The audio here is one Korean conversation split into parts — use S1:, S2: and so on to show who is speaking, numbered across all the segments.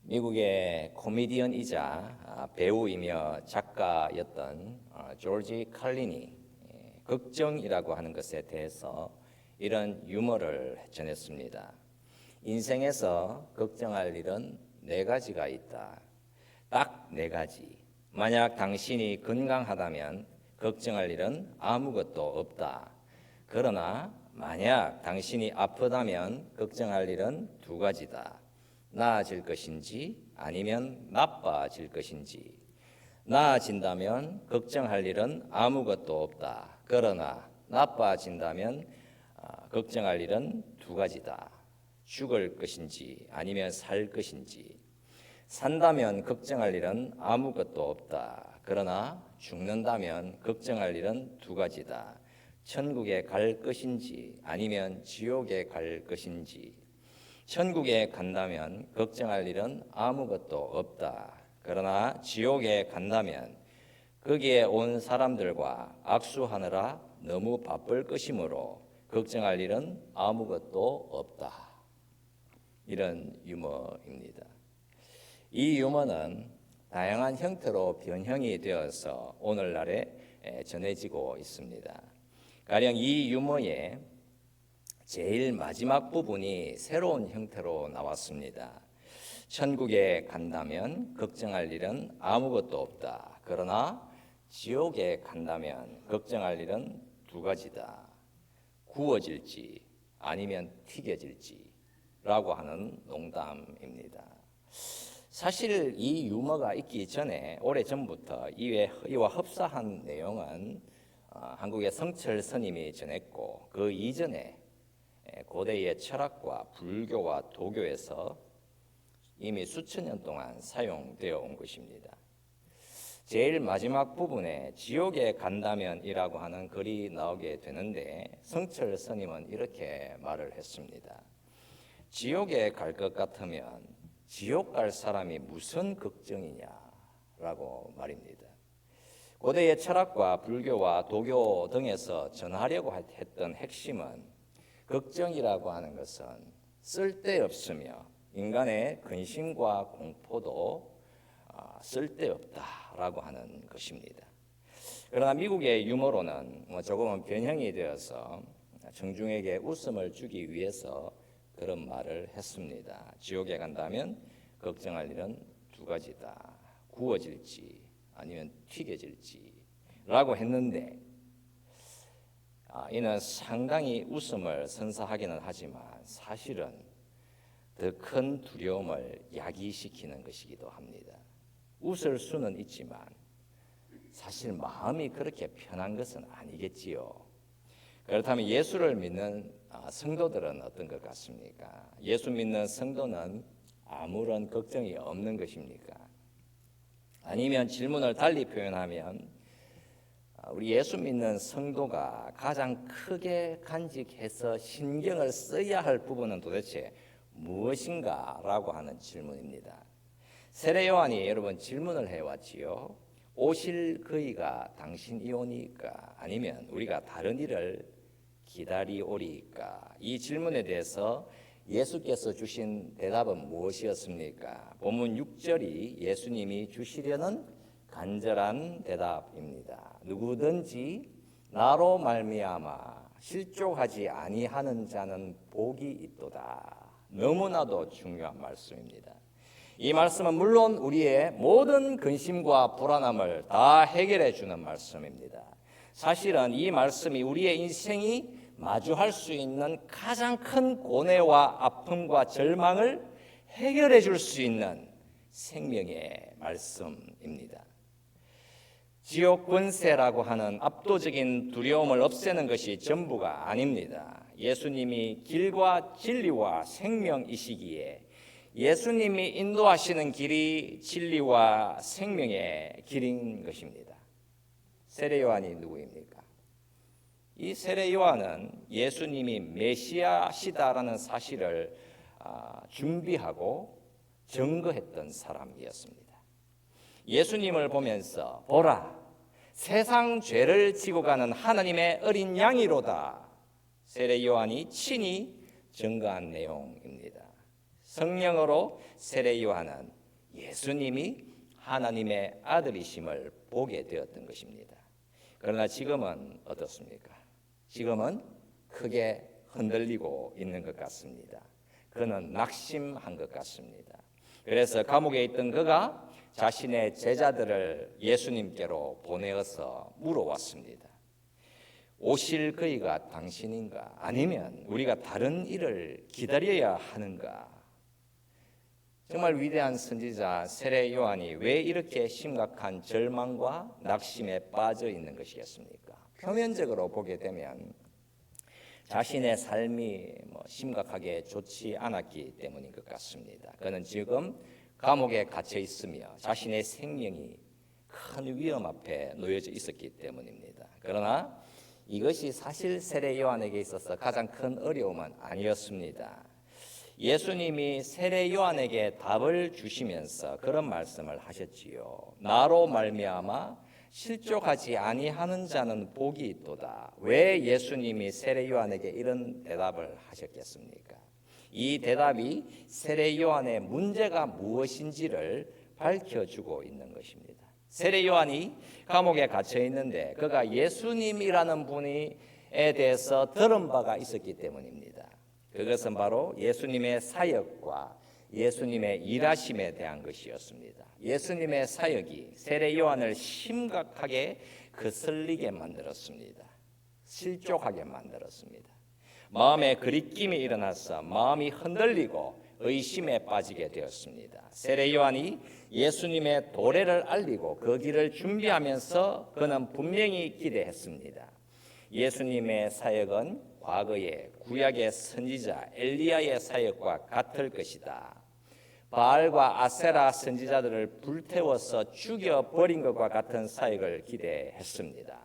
S1: 미국의 코미디언이자 배우이며 작가였던 조지 칼린이 걱정이라고 하는 것에 대해서 이런 유머를 전했습니다. 인생에서 걱정할 일은 4가지가 있다. 딱 4가지. 만약 당신이 건강하다면 걱정할 일은 아무것도 없다. 그러나 만약 당신이 아프다면 걱정할 일은 2가지다. 나아질 것인지 아니면 나빠질 것인지. 나아진다면 걱정할 일은 아무것도 없다. 그러나 나빠진다면 걱정할 일은 2가지다. 죽을 것인지 아니면 살 것인지. 산다면 걱정할 일은 아무것도 없다. 그러나 죽는다면 걱정할 일은 2가지다. 천국에 갈 것인지 아니면 지옥에 갈 것인지. 천국에 간다면 걱정할 일은 아무것도 없다. 그러나 지옥에 간다면 거기에 온 사람들과 악수하느라 너무 바쁠 것이므로 걱정할 일은 아무것도 없다. 이런 유머입니다. 이 유머는 다양한 형태로 변형이 되어서 오늘날에 전해지고 있습니다. 가령 이 유머의 제일 마지막 부분이 새로운 형태로 나왔습니다. 천국에 간다면 걱정할 일은 아무것도 없다. 그러나 지옥에 간다면 걱정할 일은 2가지다. 구워질지 아니면 튀겨질지 라고 하는 농담입니다. 사실 이 유머가 있기 전에 오래전부터 이와 흡사한 내용은 한국의 성철 스님이 전했고 그 이전에 고대의 철학과 불교와 도교에서 이미 수천 년 동안 사용되어 온 것입니다. 제일 마지막 부분에 지옥에 간다면이라고 하는 글이 나오게 되는데 성철 스님은 이렇게 말을 했습니다. 지옥에 갈 것 같으면 지옥 갈 사람이 무슨 걱정이냐라고 말입니다. 고대의 철학과 불교와 도교 등에서 전하려고 했던 핵심은 걱정이라고 하는 것은 쓸데없으며 인간의 근심과 공포도 쓸데없다라고 하는 것입니다. 그러나 미국의 유머로는 조금은 변형이 되어서 청중에게 웃음을 주기 위해서 그런 말을 했습니다. 지옥에 간다면 걱정할 일은 2가지다. 구워질지 아니면 튀겨질지 라고 했는데 이는 상당히 웃음을 선사하기는 하지만 사실은 더 큰 두려움을 야기시키는 것이기도 합니다. 웃을 수는 있지만 사실 마음이 그렇게 편한 것은 아니겠지요. 그렇다면 예수를 믿는 성도들은 어떤 것 같습니까? 예수 믿는 성도는 아무런 걱정이 없는 것입니까? 아니면 질문을 달리 표현하면 우리 예수 믿는 성도가 가장 크게 간직해서 신경을 써야 할 부분은 도대체 무엇인가라고 하는 질문입니다. 세례 요한이 여러분 질문을 해왔지요. 오실 그이가 당신이오니까 아니면 우리가 다른 일을 기다리오리까? 이 질문에 대해서 예수께서 주신 대답은 무엇이었습니까? 본문 6절이 예수님이 주시려는 간절한 대답입니다. 누구든지 나로 말미암아 실족하지 아니하는 자는 복이 있도다. 너무나도 중요한 말씀입니다. 이 말씀은 물론 우리의 모든 근심과 불안함을 다 해결해 주는 말씀입니다. 사실은 이 말씀이 우리의 인생이 마주할 수 있는 가장 큰 고뇌와 아픔과 절망을 해결해 줄 수 있는 생명의 말씀입니다. 지옥 권세라고 하는 압도적인 두려움을 없애는 것이 전부가 아닙니다. 예수님이 길과 진리와 생명이시기에 예수님이 인도하시는 길이 진리와 생명의 길인 것입니다. 세례 요한이 누구입니까? 이 세례 요한은 예수님이 메시아시다라는 사실을 준비하고 증거했던 사람이었습니다. 예수님을 보면서 보라, 세상 죄를 지고 가는 하나님의 어린 양이로다. 세례 요한이 친히 증거한 내용입니다. 성령으로 세례 요한은 예수님이 하나님의 아들이심을 보게 되었던 것입니다. 그러나 지금은 어떻습니까? 지금은 크게 흔들리고 있는 것 같습니다. 그는 낙심한 것 같습니다. 그래서 감옥에 있던 그가 자신의 제자들을 예수님께로 보내어서 물어왔습니다. 오실 그이가 당신인가? 아니면 우리가 다른 일을 기다려야 하는가? 정말 위대한 선지자 세례 요한이 왜 이렇게 심각한 절망과 낙심에 빠져 있는 것이겠습니까? 표면적으로 보게 되면 자신의 삶이 심각하게 좋지 않았기 때문인 것 같습니다. 그는 지금 감옥에 갇혀 있으며 자신의 생명이 큰 위험 앞에 놓여져 있었기 때문입니다. 그러나 이것이 사실 세례 요한에게 있어서 가장 큰 어려움은 아니었습니다. 예수님이 세례 요한에게 답을 주시면서 그런 말씀을 하셨지요. 나로 말미암아 실족하지 아니하는 자는 복이 있도다. 왜 예수님이 세례 요한에게 이런 대답을 하셨겠습니까? 이 대답이 세례 요한의 문제가 무엇인지를 밝혀주고 있는 것입니다. 세례 요한이 감옥에 갇혀 있는데 그가 예수님이라는 분에 대해서 들은 바가 있었기 때문입니다. 그것은 바로 예수님의 사역과 예수님의 일하심에 대한 것이었습니다. 예수님의 사역이 세례 요한을 심각하게 거슬리게 만들었습니다. 실족하게 만들었습니다. 마음에 그리낌이 일어나서 마음이 흔들리고 의심에 빠지게 되었습니다. 세례 요한이 예수님의 도래를 알리고 그 길을 준비하면서 그는 분명히 기대했습니다. 예수님의 사역은 과거의 구약의 선지자 엘리야의 사역과 같을 것이다. 바알과 아세라 선지자들을 불태워서 죽여버린 것과 같은 사역을 기대했습니다.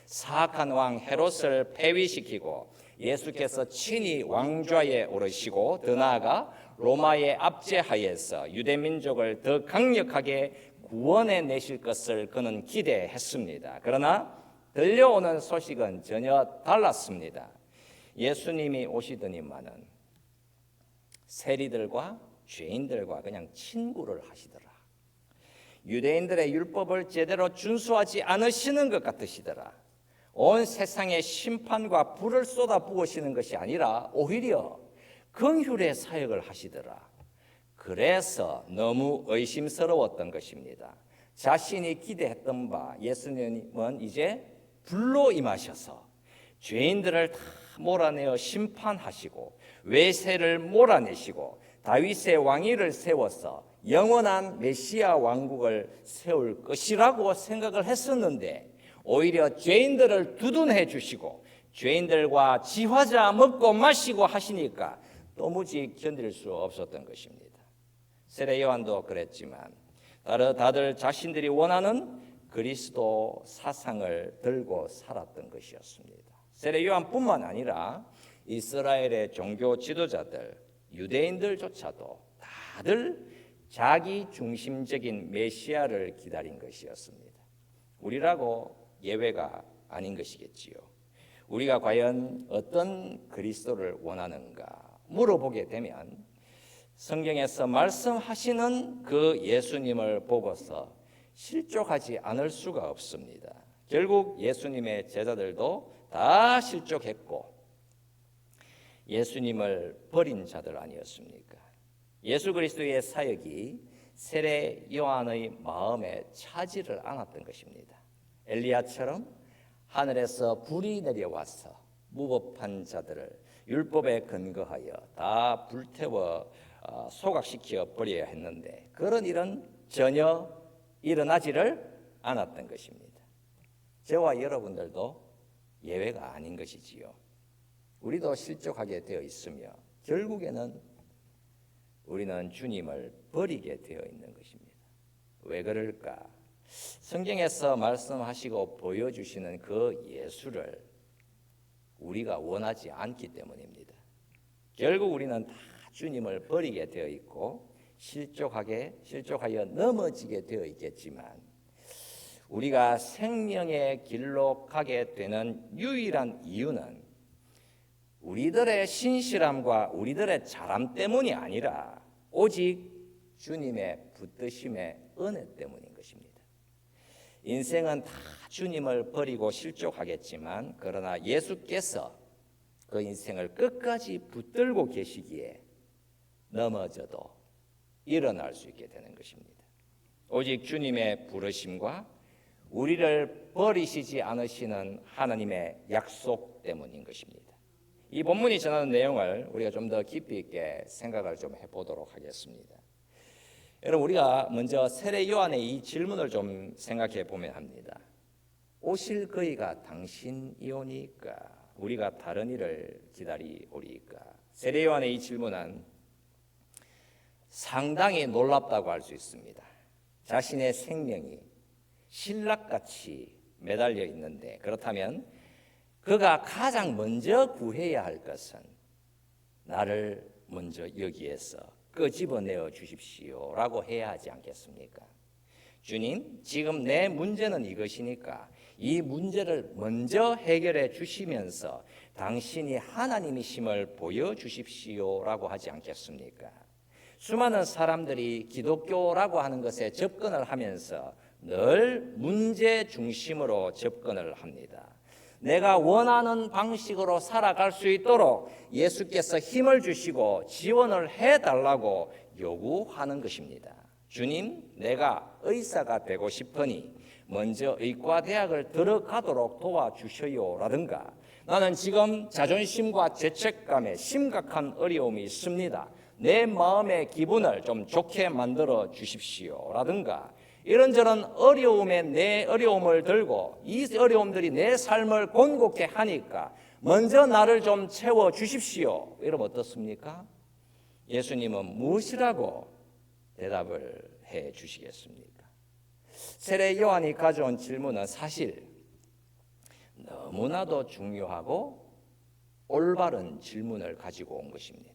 S1: 사악한 왕 헤롯을 폐위시키고 예수께서 친히 왕좌에 오르시고 더 나아가 로마의 압제하에서 유대민족을 더 강력하게 구원해 내실 것을 그는 기대했습니다. 그러나 들려오는 소식은 전혀 달랐습니다. 예수님이 오시더니만은 세리들과 죄인들과 그냥 친구를 하시더라. 유대인들의 율법을 제대로 준수하지 않으시는 것 같으시더라. 온 세상에 심판과 불을 쏟아 부으시는 것이 아니라 오히려 긍휼의 사역을 하시더라. 그래서 너무 의심스러웠던 것입니다. 자신이 기대했던 바 예수님은 이제 불로 임하셔서 죄인들을 다 몰아내어 심판하시고 외세를 몰아내시고 다윗의 왕위를 세워서 영원한 메시아 왕국을 세울 것이라고 생각을 했었는데 오히려 죄인들을 두둔해 주시고 죄인들과 지화자 먹고 마시고 하시니까 도무지 견딜 수 없었던 것입니다. 세례 요한도 그랬지만 다들 자신들이 원하는 그리스도 사상을 들고 살았던 것이었습니다. 세례 요한뿐만 아니라 이스라엘의 종교 지도자들, 유대인들조차도 다들 자기 중심적인 메시아를 기다린 것이었습니다. 우리라고 예외가 아닌 것이겠지요. 우리가 과연 어떤 그리스도를 원하는가 물어보게 되면 성경에서 말씀하시는 그 예수님을 보고서 실족하지 않을 수가 없습니다. 결국 예수님의 제자들도 다 실족했고 예수님을 버린 자들 아니었습니까? 예수 그리스도의 사역이 세례 요한의 마음에 차지를 않았던 것입니다. 엘리야처럼 하늘에서 불이 내려와서 무법한 자들을 율법에 근거하여 다 불태워 소각시켜 버려야 했는데 그런 일은 전혀 일어나지를 않았던 것입니다. 저와 여러분들도 예외가 아닌 것이지요. 우리도 실족하게 되어 있으며 결국에는 우리는 주님을 버리게 되어 있는 것입니다. 왜 그럴까? 성경에서 말씀하시고 보여주시는 그 예수를 우리가 원하지 않기 때문입니다. 결국 우리는 다 주님을 버리게 되어 있고 실족하여 넘어지게 되어 있겠지만 우리가 생명의 길로 가게 되는 유일한 이유는 우리들의 신실함과 우리들의 잘함 때문이 아니라 오직 주님의 붙드심의 은혜 때문인 것입니다. 인생은 다 주님을 버리고 실족하겠지만 그러나 예수께서 그 인생을 끝까지 붙들고 계시기에 넘어져도 일어날 수 있게 되는 것입니다. 오직 주님의 부르심과 우리를 버리시지 않으시는 하나님의 약속 때문인 것입니다. 이 본문이 전하는 내용을 우리가 좀 더 깊이 있게 생각을 좀 해보도록 하겠습니다. 여러분, 우리가 먼저 세례 요한의 이 질문을 좀 생각해 보면 합니다. 오실 그이가 당신이오니까 우리가 다른 일을 기다리오리까. 세례 요한의 이 질문은 상당히 놀랍다고 할 수 있습니다. 자신의 생명이 신락같이 매달려 있는데 그렇다면 그가 가장 먼저 구해야 할 것은 나를 먼저 여기에서 끄집어내어 주십시오라고 해야 하지 않겠습니까? 주님, 지금 내 문제는 이것이니까 이 문제를 먼저 해결해 주시면서 당신이 하나님이심을 보여주십시오라고 하지 않겠습니까? 수많은 사람들이 기독교라고 하는 것에 접근을 하면서 늘 문제 중심으로 접근을 합니다. 내가 원하는 방식으로 살아갈 수 있도록 예수께서 힘을 주시고 지원을 해달라고 요구하는 것입니다. 주님, 내가 의사가 되고 싶으니 먼저 의과대학을 들어가도록 도와주셔요라든가 나는 지금 자존심과 죄책감에 심각한 어려움이 있습니다. 내 마음의 기분을 좀 좋게 만들어 주십시오라든가 이런저런 어려움에 내 어려움을 들고 이 어려움들이 내 삶을 곤곡해 하니까 먼저 나를 좀 채워 주십시오. 이러면 어떻습니까? 예수님은 무엇이라고 대답을 해 주시겠습니까? 세례 요한이 가져온 질문은 사실 너무나도 중요하고 올바른 질문을 가지고 온 것입니다.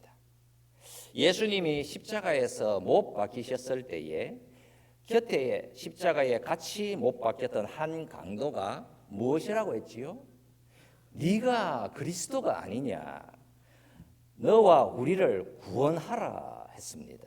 S1: 예수님이 십자가에서 못 박히셨을 때에 곁에 십자가에 같이 못 박혔던 한 강도가 무엇이라고 했지요? 네가 그리스도가 아니냐? 너와 우리를 구원하라 했습니다.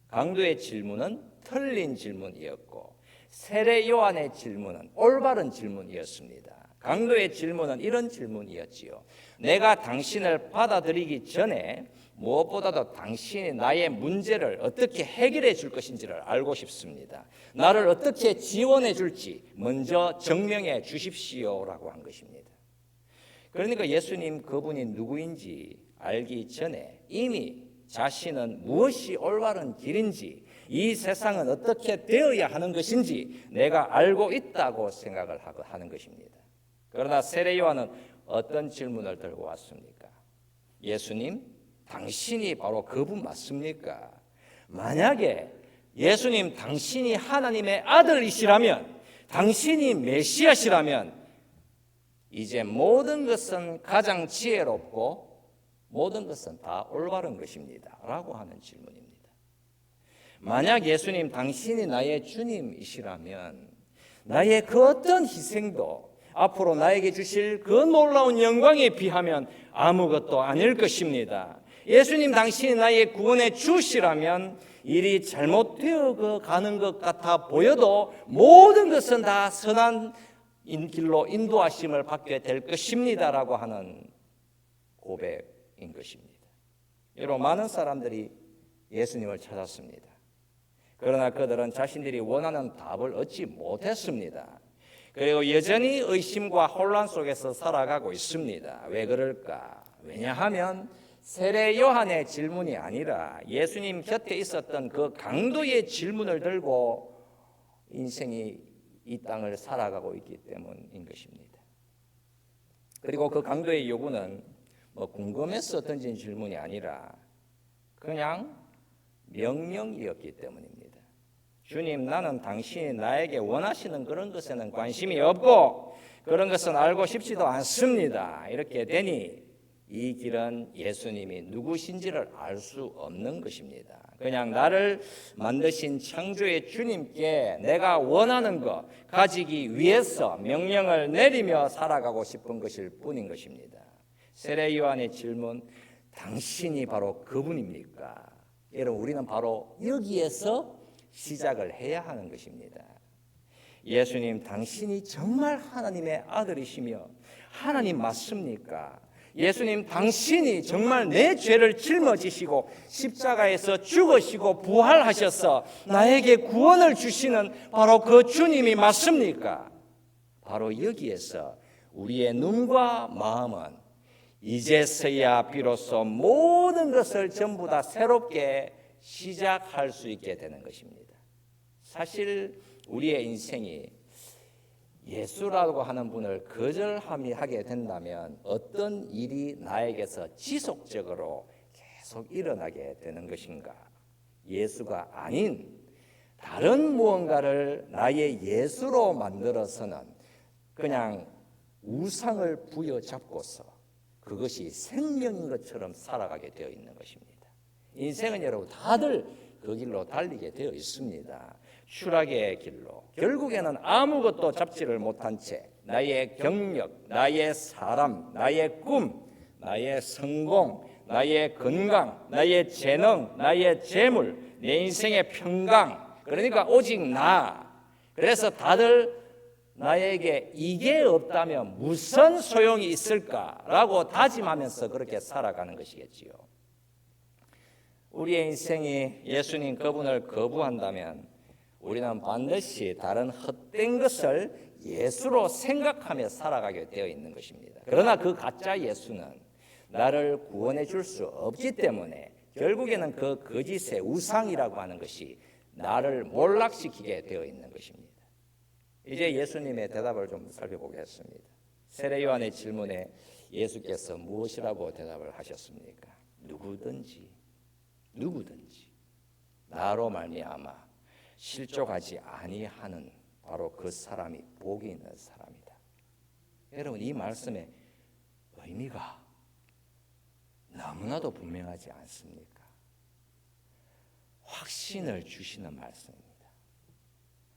S1: 강도의 질문은 틀린 질문이었고 세례 요한의 질문은 올바른 질문이었습니다. 강도의 질문은 이런 질문이었지요. 내가 당신을 받아들이기 전에 무엇보다도 당신이 나의 문제를 어떻게 해결해 줄 것인지를 알고 싶습니다. 나를 어떻게 지원해 줄지 먼저 증명해 주십시오라고 한 것입니다. 그러니까 예수님 그분이 누구인지 알기 전에 이미 자신은 무엇이 올바른 길인지 이 세상은 어떻게 되어야 하는 것인지 내가 알고 있다고 생각을 하는 것입니다. 그러나 세례 요한은 어떤 질문을 들고 왔습니까? 예수님, 당신이 바로 그분 맞습니까? 만약에 예수님 당신이 하나님의 아들이시라면 당신이 메시아시라면 이제 모든 것은 가장 지혜롭고 모든 것은 다 올바른 것입니다 라고 하는 질문입니다. 만약 예수님 당신이 나의 주님이시라면 나의 그 어떤 희생도 앞으로 나에게 주실 그 놀라운 영광에 비하면 아무것도 아닐 것입니다. 예수님 당신이 나의 구원의 주시라면 일이 잘못되어 가는 것 같아 보여도 모든 것은 다 선한 길로 인도하심을 받게 될 것입니다라고 하는 고백인 것입니다. 여러분, 많은 사람들이 예수님을 찾았습니다. 그러나 그들은 자신들이 원하는 답을 얻지 못했습니다. 그리고 여전히 의심과 혼란 속에서 살아가고 있습니다. 왜 그럴까? 왜냐하면 세례 요한의 질문이 아니라 예수님 곁에 있었던 그 강도의 질문을 들고 인생이 이 땅을 살아가고 있기 때문인 것입니다. 그리고 그 강도의 요구는 궁금해서 던진 질문이 아니라 그냥 명령이었기 때문입니다. 주님, 나는 당신이 나에게 원하시는 그런 것에는 관심이 없고 그런 것은 알고 싶지도 않습니다. 이렇게 되니 이 길은 예수님이 누구신지를 알 수 없는 것입니다. 그냥 나를 만드신 창조의 주님께 내가 원하는 것 가지기 위해서 명령을 내리며 살아가고 싶은 것일 뿐인 것입니다. 세례 요한의 질문, 당신이 바로 그분입니까? 여러분, 우리는 바로 여기에서 시작을 해야 하는 것입니다. 예수님, 당신이 정말 하나님의 아들이시며 하나님 맞습니까? 예수님, 당신이 정말 내 죄를 짊어지시고 십자가에서 죽으시고 부활하셔서 나에게 구원을 주시는 바로 그 주님이 맞습니까? 바로 여기에서 우리의 눈과 마음은 이제서야 비로소 모든 것을 전부 다 새롭게 시작할 수 있게 되는 것입니다. 사실 우리의 인생이 예수라고 하는 분을 거절하게 된다면 어떤 일이 나에게서 지속적으로 계속 일어나게 되는 것인가? 예수가 아닌 다른 무언가를 나의 예수로 만들어서는 그냥 우상을 부여잡고서 그것이 생명인 것처럼 살아가게 되어 있는 것입니다. 인생은 여러분 다들 그 길로 달리게 되어 있습니다. 추락의 길로 결국에는 아무것도 잡지를 못한 채 나의 경력, 나의 사람, 나의 꿈, 나의 성공, 나의 건강, 나의 재능, 나의 재물, 내 인생의 평강, 그러니까 오직 나. 그래서 다들 나에게 이게 없다면 무슨 소용이 있을까라고 다짐하면서 그렇게 살아가는 것이겠지요. 우리의 인생이 예수님 그분을 거부한다면 우리는 반드시 다른 헛된 것을 예수로 생각하며 살아가게 되어 있는 것입니다. 그러나 그 가짜 예수는 나를 구원해 줄 수 없기 때문에 결국에는 그 거짓의 우상이라고 하는 것이 나를 몰락시키게 되어 있는 것입니다. 이제 예수님의 대답을 좀 살펴보겠습니다. 세례 요한의 질문에 예수께서 무엇이라고 대답을 하셨습니까? 누구든지 나로 말미암아 실족하지 아니하는 바로 그 사람이 복이 있는 사람이다. 여러분, 이 말씀의 의미가 너무나도 분명하지 않습니까? 확신을 주시는 말씀입니다.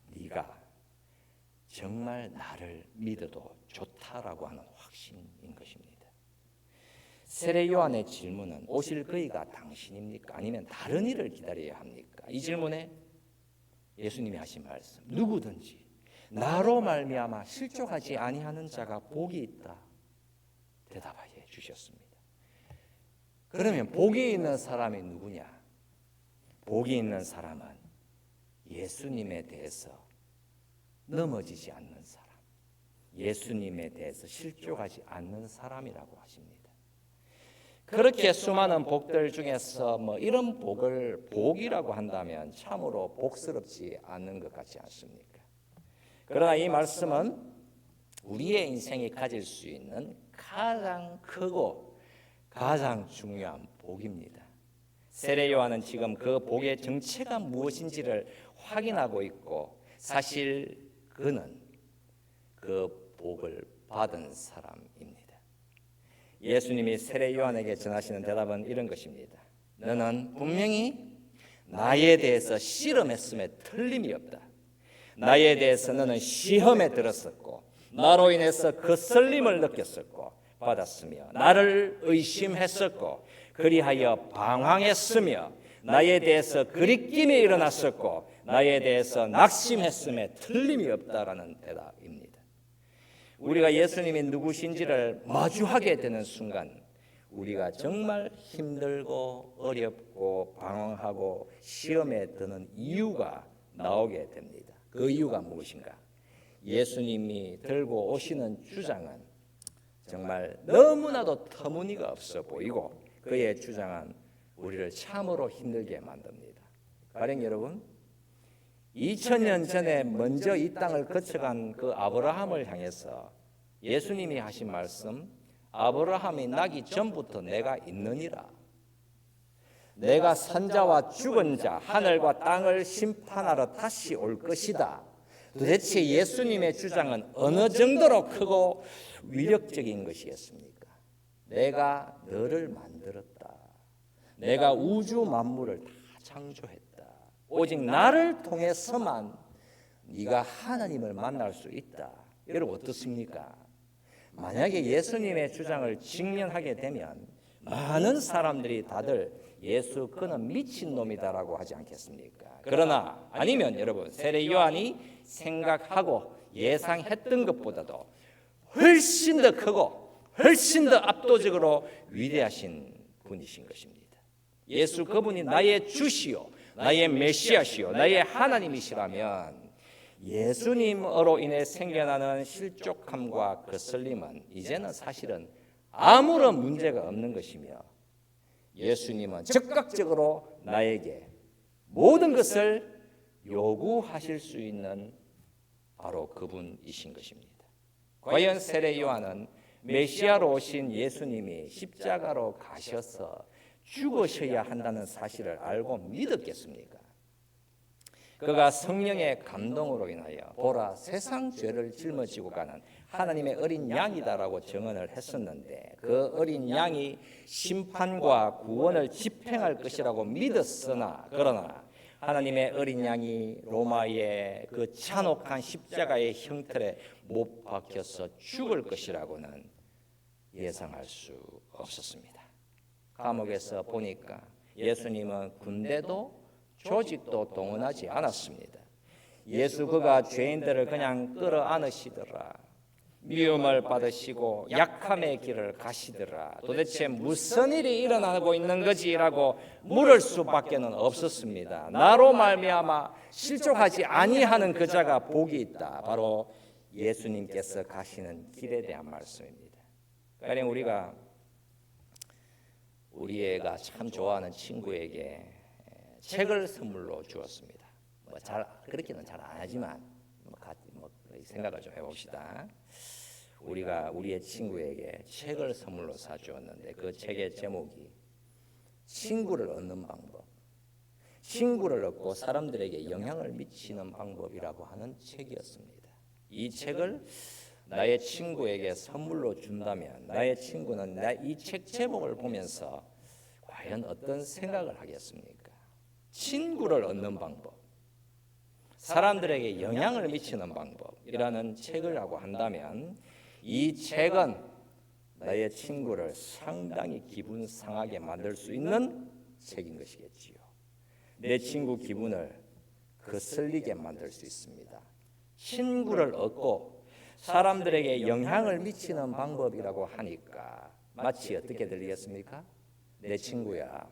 S1: 네가 정말 나를 믿어도 좋다라고 하는 확신인 것입니다. 세례 요한의 질문은 오실 그이가 당신입니까? 아니면 다른 이를 기다려야 합니까? 이 질문에 예수님이 하신 말씀, 누구든지 나로 말미암아 실족하지 아니하는 자가 복이 있다, 대답하여 주셨습니다. 그러면 복이 있는 사람이 누구냐? 복이 있는 사람은 예수님에 대해서 넘어지지 않는 사람, 예수님에 대해서 실족하지 않는 사람이라고 하십니다. 그렇게 수많은 복들 중에서 이런 복을 복이라고 한다면 참으로 복스럽지 않는 것 같지 않습니까? 그러나 이 말씀은 우리의 인생이 가질 수 있는 가장 크고 가장 중요한 복입니다. 세례 요한은 지금 그 복의 정체가 무엇인지를 확인하고 있고 사실 그는 그 복을 받은 사람입니다. 예수님이 세례 요한에게 전하시는 대답은 이런 것입니다. 너는 분명히 나에 대해서 실험했음에 틀림이 없다. 나에 대해서 너는 시험에 들었었고 나로 인해서 거슬림을 느꼈었고 받았으며 나를 의심했었고 그리하여 방황했으며 나에 대해서 그리낌이 일어났었고 나에 대해서 낙심했음에 틀림이 없다라는 대답입니다. 우리가 예수님이 누구신지를 마주하게 되는 순간 우리가 정말 힘들고 어렵고 방황하고 시험에 드는 이유가 나오게 됩니다. 그 이유가 무엇인가? 예수님이 들고 오시는 주장은 정말 너무나도 터무니가 없어 보이고 그의 주장은 우리를 참으로 힘들게 만듭니다. 가령 여러분, 2000년 전에 먼저 이 땅을 거쳐간 그 아브라함을 향해서 예수님이 하신 말씀, 아브라함이 나기 전부터 내가 있느니라. 내가 산자와 죽은 자, 하늘과 땅을 심판하러 다시 올 것이다. 도대체 예수님의 주장은 어느 정도로 크고 위력적인 것이겠습니까? 내가 너를 만들었다. 내가 우주 만물을 다 창조했다. 오직 나를 통해서만 네가 하나님을 만날 수 있다. 여러분 어떻습니까? 만약에 예수님의 주장을 직면하게 되면 많은 사람들이 다들 예수 그는 미친놈이다라고 하지 않겠습니까? 그러나 아니면 여러분 세례 요한이 생각하고 예상했던 것보다도 훨씬 더 크고 훨씬 더 압도적으로 위대하신 분이신 것입니다. 예수 그분이 나의 주시요 나의 메시아시요 나의 하나님이시라면 예수님으로 인해 생겨나는 실족함과 거슬림은 이제는 사실은 아무런 문제가 없는 것이며 예수님은 즉각적으로 나에게 모든 것을 요구하실 수 있는 바로 그분이신 것입니다. 과연 세례 요한은 메시아로 오신 예수님이 십자가로 가셔서 죽으셔야 한다는 사실을 알고 믿었겠습니까? 그가 성령의 감동으로 인하여 보라 세상 죄를 짊어지고 가는 하나님의 어린 양이다라고 증언을 했었는데 그 어린 양이 심판과 구원을 집행할 것이라고 믿었으나 그러나 하나님의 어린 양이 로마의 그 잔혹한 십자가의 형틀에 못 박혀서 죽을 것이라고는 예상할 수 없었습니다. 감옥에서 보니까 예수님은 군대도 조직도 동원하지 않았습니다. 예수 그가 죄인들을 그냥 끌어안으시더라. 미움을 받으시고 약함의 길을 가시더라. 도대체 무슨 일이 일어나고 있는 거지라고 물을 수밖에는 없었습니다. 나로 말미암아 실족하지 아니하는 그 자가 복이 있다. 바로 예수님께서 가시는 길에 대한 말씀입니다. 가령 우리가 우리 애가 참 좋아하는 친구에게 책을 선물로 주었습니다. 그렇게는 잘 안 하지만 생각을 좀 해봅시다. 우리가 우리의 친구에게 책을 선물로 사주었는데 그 책의 제목이 친구를 얻는 방법, 친구를 얻고 사람들에게 영향을 미치는 방법이라고 하는 책이었습니다. 이 책을 나의 친구에게 선물로 준다면 나의 친구는 이 책 제목을 보면서 과연 어떤 생각을 하겠습니까? 친구를 얻는 방법, 사람들에게 영향을 미치는 방법이라는 책이라고 한다면 이 책은 나의 친구를 상당히 기분 상하게 만들 수 있는 책인 것이겠지요. 내 친구 기분을 거슬리게 만들 수 있습니다. 친구를 얻고 사람들에게 영향을 미치는 방법이라고 하니까 마치 어떻게 들리겠습니까? 내 친구야,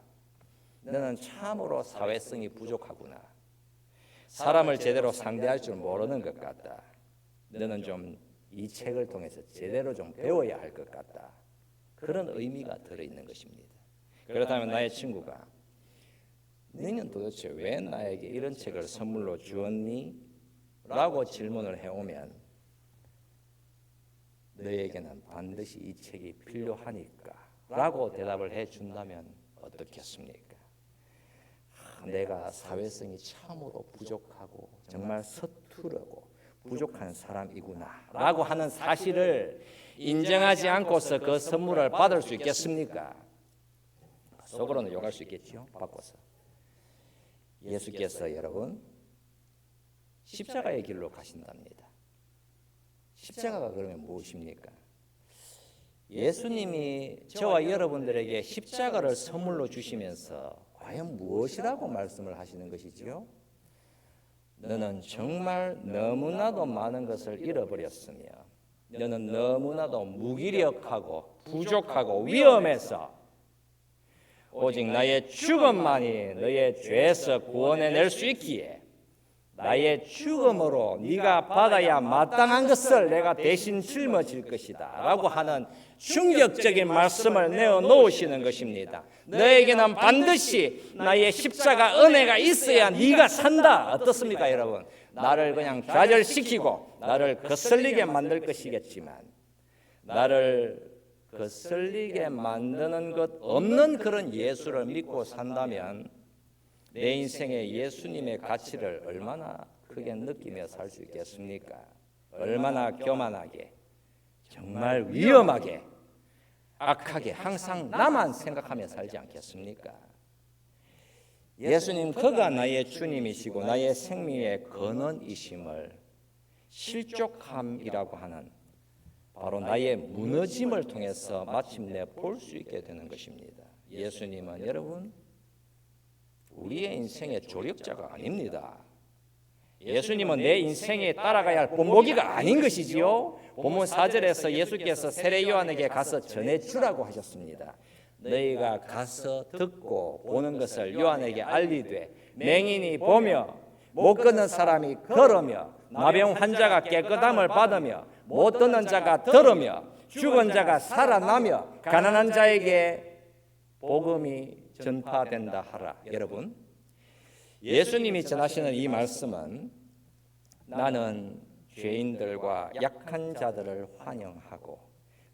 S1: 너는 참으로 사회성이 부족하구나. 사람을 제대로 상대할 줄 모르는 것 같다. 너는 좀 이 책을 통해서 제대로 좀 배워야 할 것 같다. 그런 의미가 들어있는 것입니다. 그렇다면 나의 친구가 너는 도대체 왜 나에게 이런 책을 선물로 주었니? 라고 질문을 해오면 너에게는 반드시 이 책이 필요하니까 라고 대답을 해준다면 어떻겠습니까? 내가 사회성이 참으로 부족하고 정말 서투르고 부족한 사람이구나 라고 하는 사실을 인정하지 않고서 그 선물을 받을 수 있겠습니까? 속으로는 욕할 수 있겠지요. 바꿔서 예수께서 여러분 십자가의 길로 가신답니다. 십자가가 그러면 무엇입니까? 예수님이 저와 여러분들에게 십자가를 선물로 주시면서 과연 무엇이라고 말씀을 하시는 것이지요? 너는 정말 너무나도 많은 것을 잃어버렸으며 너는 너무나도 무기력하고 부족하고 위험해서 오직 나의 죽음만이 너의 죄에서 구원해낼 수 있기에 나의 죽음으로 네가 받아야 마땅한 것을 내가 대신 짊어질 것이다 라고 하는 충격적인 말씀을 내어놓으시는 것입니다. 너에게는 반드시 나의 십자가 은혜가 있어야 네가 산다. 어떻습니까 여러분? 나를 그냥 좌절시키고 나를 거슬리게 만들 것이겠지만 나를 거슬리게 만드는 것 없는 그런 예수를 믿고 산다면 내 인생에 예수님의 가치를 얼마나 크게 느끼며 살 수 있겠습니까? 얼마나 교만하게, 정말 위험하게, 악하게 항상 나만 생각하며 살지 않겠습니까? 예수님 그가 나의 주님이시고 나의 생명의 근원이심을 실족함이라고 하는 바로 나의 무너짐을 통해서 마침내 볼 수 있게 되는 것입니다. 예수님은 여러분 우리의 인생의 조력자가 아닙니다. 예수님은 내 인생에 따라가야 할 본보기가 아닌 것이지요. 본문 4절에서 예수께서 세례 요한에게 가서 전해주라고 하셨습니다. 너희가 가서 듣고 보는 것을 요한에게 알리되 맹인이 보며 못 걷는 사람이 걸으며 나병 환자가 깨끗함을 받으며 못 듣는 자가 들으며 죽은 자가 살아나며 가난한 자에게 복음이 전파된다 하라. 여러분, 예수님이 전하시는 이 말씀은 나는 죄인들과 약한 자들을 환영하고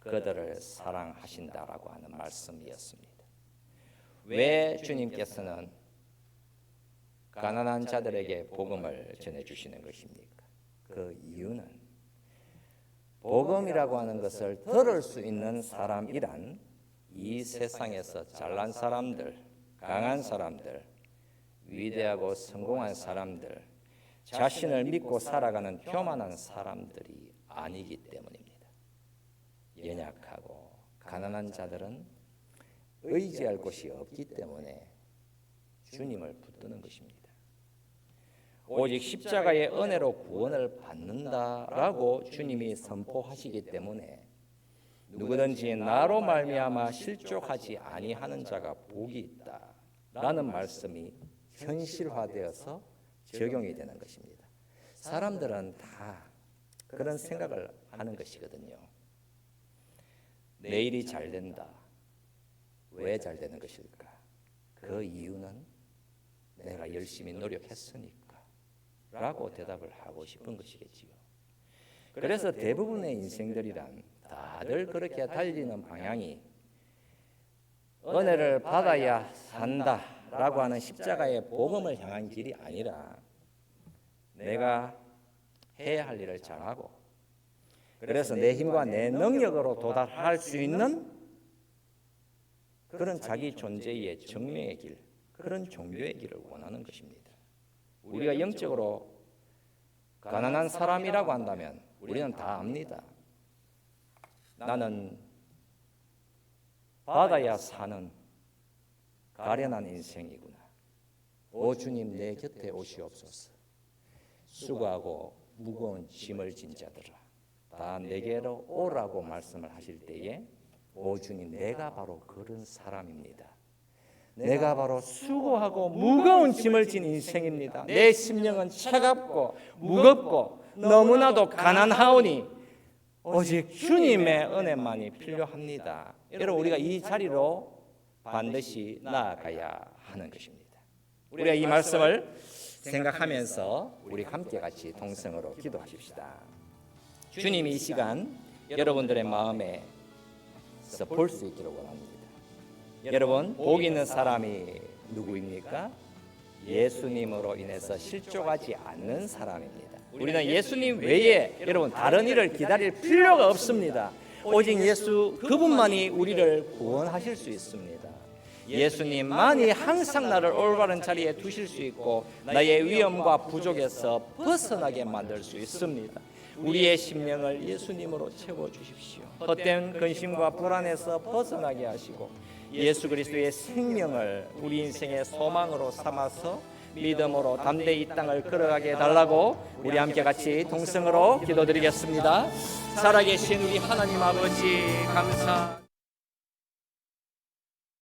S1: 그들을 사랑하신다라고 하는 말씀이었습니다. 왜 주님께서는 가난한 자들에게 복음을 전해주시는 것입니까? 그 이유는 복음이라고 하는 것을 들을 수 있는 사람이란 이 세상에서 잘난 사람들, 강한 사람들, 위대하고 성공한 사람들, 자신을 믿고 살아가는 교만한 사람들이 아니기 때문입니다. 연약하고 가난한 자들은 의지할 곳이 없기 때문에 주님을 붙드는 것입니다. 오직 십자가의 은혜로 구원을 받는다라고 주님이 선포하시기 때문에 누구든지 나로 말미암아 실족하지 아니하는 자가 복이 있다라는 말씀이 현실화되어서 적용이 되는 것입니다. 사람들은 다 그런 생각을 하는 것이거든요. 내일이 잘 된다. 왜 잘 되는 것일까? 그 이유는 내가 열심히 노력했으니까 라고 대답을 하고 싶은 것이겠지요. 그래서 대부분의 인생들이란 다들 그렇게 달리는 방향이 은혜를 받아야 산다라고 하는 십자가의 복음을 향한 길이 아니라 내가 해야 할 일을 잘하고 그래서 내 힘과 내 능력으로 도달할 수 있는 그런 자기 존재의 증명의 길, 그런 종교의 길을 원하는 것입니다. 우리가 영적으로 가난한 사람이라고 한다면 우리는 다 압니다. 나는 받아야 사는 가련한 인생이구나. 오 주님 내 곁에 오시옵소서. 수고하고 무거운 짐을 진 자들아 다 내게로 오라고 말씀을 하실 때에 오 주님 내가 바로 그런 사람입니다. 내가 바로 수고하고 무거운 짐을 진 인생입니다. 내 심령은 차갑고 무겁고 너무나도 가난하오니 오직 주님의 은혜만이 필요합니다. 여러분 우리가 이 자리로 반드시 나아가야 하는 것입니다. 우리가 이 말씀을 생각하면서 우리 함께 같이 동성으로 기도하십시다. 주님이 이 시간 여러분들의 마음에서 볼 수 있기를 원합니다. 여러분 복 있는 사람이 누구입니까? 예수님으로 인해서 실족하지 않는 사람입니다. 우리는 예수님 외에 여러분 다른 일을 기다릴 필요가 없습니다. 오직 예수 그분만이 우리를 구원하실 수 있습니다. 예수님만이 항상 나를 올바른 자리에 두실 수 있고 나의 위험과 부족에서 벗어나게 만들 수 있습니다. 우리의 심령을 예수님으로 채워주십시오. 헛된 근심과 불안에서 벗어나게 하시고 예수 그리스도의 생명을 우리 인생의 소망으로 삼아서 믿음으로 담대히 이 땅을 걸어가게 해달라고 우리 함께 같이 동성으로 기도드리겠습니다. 살아계신 우리 하나님 아버지 감사